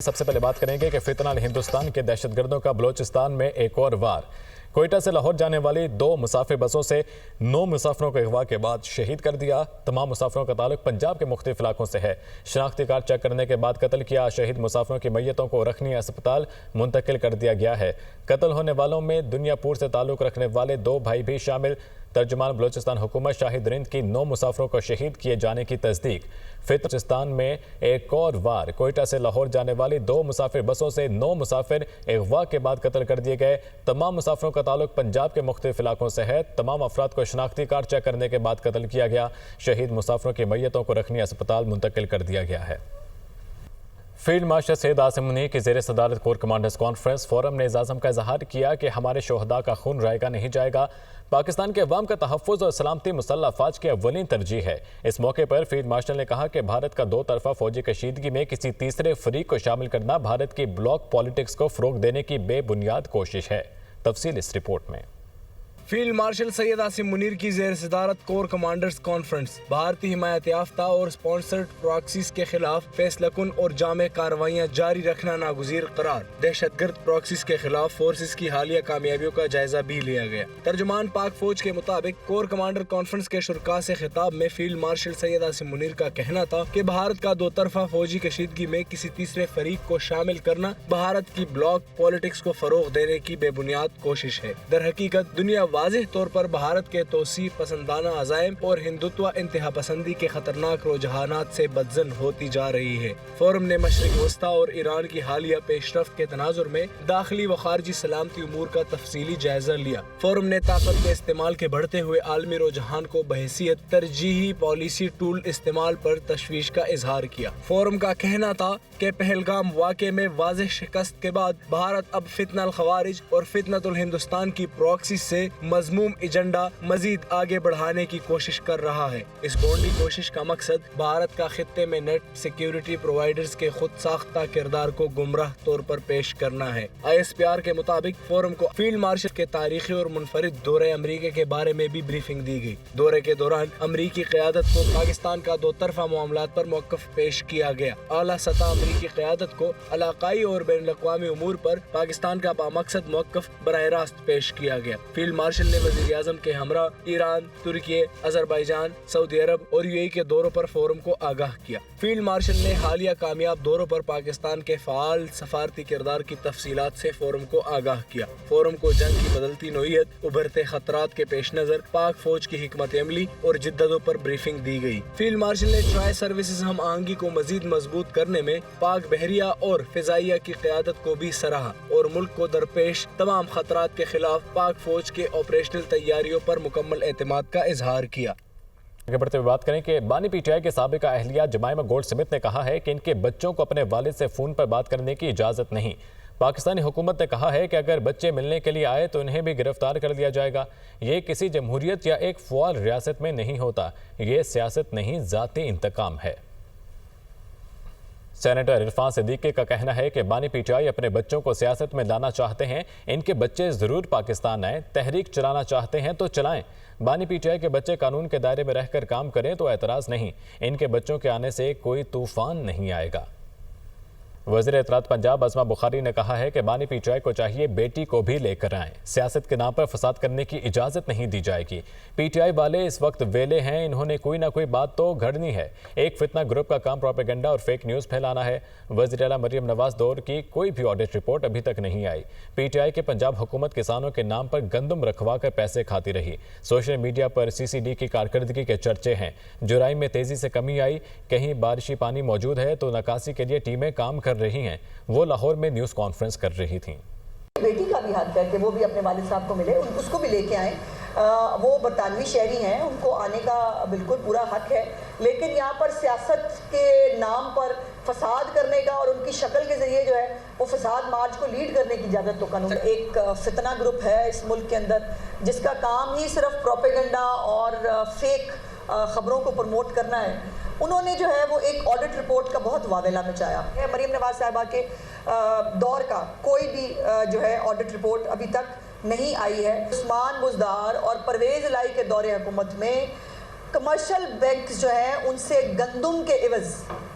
سب سے پہلے بات کریں گے کہ فتنہ ہندوستان کے دہشت گردوں کا بلوچستان میں ایک اور وار۔ کوئٹہ سے لاہور جانے والی 2 مسافر بسوں سے 9 مسافروں کو اغوا کے بعد شہید کر دیا۔ تمام مسافروں کا تعلق پنجاب کے مختلف علاقوں سے ہے۔ شناختی کارڈ چیک کرنے کے بعد قتل کیا۔ شہید مسافروں کی میتوں کو رکھنی اسپتال منتقل کر دیا گیا ہے۔ قتل ہونے والوں میں دنیا پور سے تعلق رکھنے والے 2 بھائی بھی شامل۔ ترجمان بلوچستان حکومت شاہد رند کی 9 مسافروں کو شہید کیے جانے کی تصدیق۔ بلوچستان میں ایک اور وار۔ کوئٹہ سے لاہور جانے والی 2 مسافر بسوں سے 9 مسافر اغوا کے بعد قتل کر دیے گئے۔ تمام مسافروں کا تعلق پنجاب کے مختلف علاقوں سے ہے۔ تمام افراد کو شناختی کارڈ چیک کرنے کے بعد قتل کیا گیا۔ شہید مسافروں کی میتوں کو رکھنی اسپتال منتقل کر دیا گیا ہے۔ فیلڈ مارشل سید عاصم منیر کی زیر صدارت کور کمانڈرز کانفرنس فورم نے اس عزم کا اظہار کیا کہ ہمارے شہداء کا خون رائے گا نہیں جائے گا۔ پاکستان کے عوام کا تحفظ اور سلامتی مسلح افواج کی اولین ترجیح ہے۔ اس موقع پر فیلڈ مارشل نے کہا کہ بھارت کا 2 طرفہ فوجی کشیدگی میں کسی تیسرے فریق کو شامل کرنا بھارت کی بلاک پالیٹکس کو فروغ دینے کی بے بنیاد کوشش ہے۔ تفصیل اس رپورٹ میں۔ فیلڈ مارشل سید عاصم منیر کی زیر صدارت کور کمانڈرز کانفرنس بھارتی حمایت یافتہ اور سپانسرڈ پراکسیز کے خلاف فیصلہ کن اور جامع کارروائیاں جاری رکھنا ناگزیر قرار۔ دہشت گرد پراکسیز کے خلاف فورسز کی حالیہ کامیابیوں کا جائزہ بھی لیا گیا۔ ترجمان پاک فوج کے مطابق کور کمانڈر کانفرنس کے شرکاء سے خطاب میں فیلڈ مارشل سید عاصم منیر کا کہنا تھا کہ بھارت کا 2 طرفہ فوجی کشیدگی میں کسی تیسرے فریق کو شامل کرنا بھارت کی بلاک پالیٹکس کو فروغ دینے کی بے بنیاد کوشش ہے۔ در حقیقت دنیا واضح طور پر بھارت کے توسیع پسندانہ عزائم اور ہندوتوا انتہا پسندی کے خطرناک رجحانات سے بدظن ہوتی جا رہی ہے۔ فورم نے مشرق وسطیٰ اور ایران کی حالیہ پیش رفت کے تناظر میں داخلی و خارجی سلامتی امور کا تفصیلی جائزہ لیا۔ فورم نے طاقت کے استعمال کے بڑھتے ہوئے عالمی رجحان کو بحیثیت ترجیحی پالیسی ٹول استعمال پر تشویش کا اظہار کیا۔ فورم کا کہنا تھا کہ پہلگام واقعے میں واضح شکست کے بعد بھارت اب فتنہ الخوارج اور فتنۃ الہندوستان کی پراکسی سے مذموم ایجنڈا مزید آگے بڑھانے کی کوشش کر رہا ہے۔ اس گونڈی کوشش کا مقصد بھارت کا خطے میں نیٹ سیکیورٹی پرووائیڈرز کے خود ساختہ کردار کو گمراہ طور پر پیش کرنا ہے۔ ISPR کے مطابق فورم کو فیلڈ مارشل کے تاریخی اور منفرد دورے امریکہ کے بارے میں بھی بریفنگ دی گئی۔ دورے کے دوران امریکی قیادت کو پاکستان کا 2 طرفہ معاملات پر موقف پیش کیا گیا۔ اعلیٰ سطح امریکی قیادت کو علاقائی اور بین الاقوامی امور پر پاکستان کا بامقصد موقف براہ راست پیش کیا گیا۔ فیلڈ مارشل نے وزیر اعظم کے ہمراہ ایران، ترکی، آذربائیجان، سعودی عرب اور UAE کے دوروں پر فورم کو آگاہ کیا۔ فیلڈ مارشل نے حالیہ کامیاب دوروں پر پاکستان کے فعال سفارتی کردار کی تفصیلات سے فورم کو آگاہ کیا۔ فورم کو جنگ کی بدلتی نوعیت، ابھرتے خطرات کے پیش نظر پاک فوج کی حکمت عملی اور جدتوں پر بریفنگ دی گئی۔ فیلڈ مارشل نے ٹرائی سروسز ہم آہنگی کو مزید مضبوط کرنے میں پاک بحریہ اور فضائیہ کی قیادت کو بھی سراہا اور ملک کو درپیش تمام خطرات کے خلاف پاک فوج کے آپریشنل تیاریوں پر مکمل اعتماد کا اظہار کیا۔ آگے بڑھتے ہوئے بات کریں کہ بانی PTI کے سابقہ اہلیہ جمائمہ گولڈ سمتھ نے کہا ہے کہ ان کے بچوں کو اپنے والد سے فون پر بات کرنے کی اجازت نہیں۔ پاکستانی حکومت نے کہا ہے کہ اگر بچے ملنے کے لیے آئے تو انہیں بھی گرفتار کر لیا جائے گا۔ یہ کسی جمہوریت یا ایک فعال ریاست میں نہیں ہوتا۔ یہ سیاست نہیں، ذاتی انتقام ہے۔ سینیٹر عرفان صدیقی کا کہنا ہے کہ بانی PTI اپنے بچوں کو سیاست میں لانا چاہتے ہیں۔ ان کے بچے ضرور پاکستان آئیں، تحریک چلانا چاہتے ہیں تو چلائیں۔ بانی PTI کے بچے قانون کے دائرے میں رہ کر کام کریں تو اعتراض نہیں۔ ان کے بچوں کے آنے سے کوئی طوفان نہیں آئے گا۔ وزیر اطلاعات پنجاب عظمہ بخاری نے کہا ہے کہ بانی PTI کو چاہیے بیٹی کو بھی لے کر آئیں۔ سیاست کے نام پر فساد کرنے کی اجازت نہیں دی جائے گی۔ PTI والے اس وقت ویلے ہیں، انہوں نے کوئی نہ کوئی بات تو گھڑنی ہے۔ ایک فتنہ گروپ کا کام پروپیگنڈا اور فیک نیوز پھیلانا ہے۔ وزیر اعلیٰ مریم نواز دور کی کوئی بھی آڈٹ رپورٹ ابھی تک نہیں آئی۔ PTI کے پنجاب حکومت کسانوں کے نام پر گندم رکھوا کر پیسے کھاتی رہی۔ سوشل میڈیا پر CCD کی کارکردگی کے چرچے ہیں۔ جرائم میں تیزی سے کمی آئی، کہیں بارشی پانی موجود ہے تو نکاسی کے لیے ٹیمیں کام کر رہی ہیں۔ وہ لاہور میں نیوز کانفرنس کر رہی تھیں۔ بیٹی کا بھی حق ہے کہ وہ بھی اپنے والد صاحب کو ملے، اس کو بھی لے کے آئیں۔ وہ برطانوی شہری ہیں، ان کو آنے کا بالکل پورا حق ہے، لیکن یہاں پر سیاست کے نام پر فساد کرنے کا اور ان کی شکل کے ذریعے جو ہے وہ فساد مارچ کو لیڈ کرنے کی اجازت تو قانون۔ ایک فتنہ گروپ ہے اس ملک کے اندر جس کا کام ہی صرف پروپیگنڈا اور فیک خبروں کو پروموٹ کرنا ہے۔ انہوں نے جو ہے وہ ایک آڈٹ رپورٹ کا بہت واویلا مچایا ہے۔ مریم نواز صاحبہ کے دور کا کوئی بھی جو ہے آڈٹ رپورٹ ابھی تک نہیں آئی ہے۔ عثمان بزدار اور پرویز الہی کے دور حکومت میں کمرشل بینکس جو ہیں ان سے گندم کے عوض